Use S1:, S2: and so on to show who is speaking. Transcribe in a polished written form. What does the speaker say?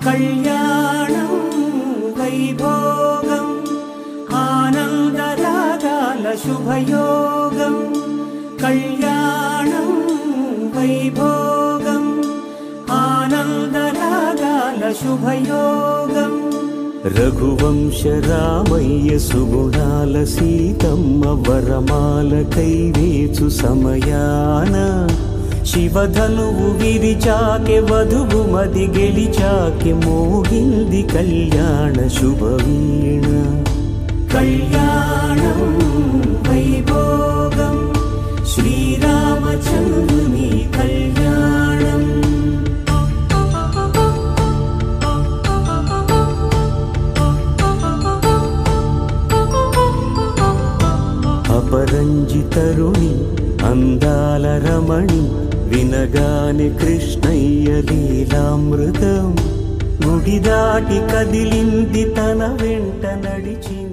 S1: కళ్యాణం వైభోగం ఆనందరాగాల శుభయోగం కళ్యాణం వైభోగం ఆనందరాగాల శుభయోగం రఘువంశ రామయ్య సుగుణాల సీతమ్మ వరమాల కైవేచు సమయాన శివధనువు విరిచాకె వధువు మది గెలిచాకె మోగింది కళ్యాణ శుభవీణ కళ్యాణం వైభోగం శ్రీరామచంద్రుని కళ్యాణం అపరంజి తరుణి అందాల రమణి వినగానే కృష్ణయ్య లీలామృతం గుడి దాటి కదిలింది తన వెంట నడిచింది.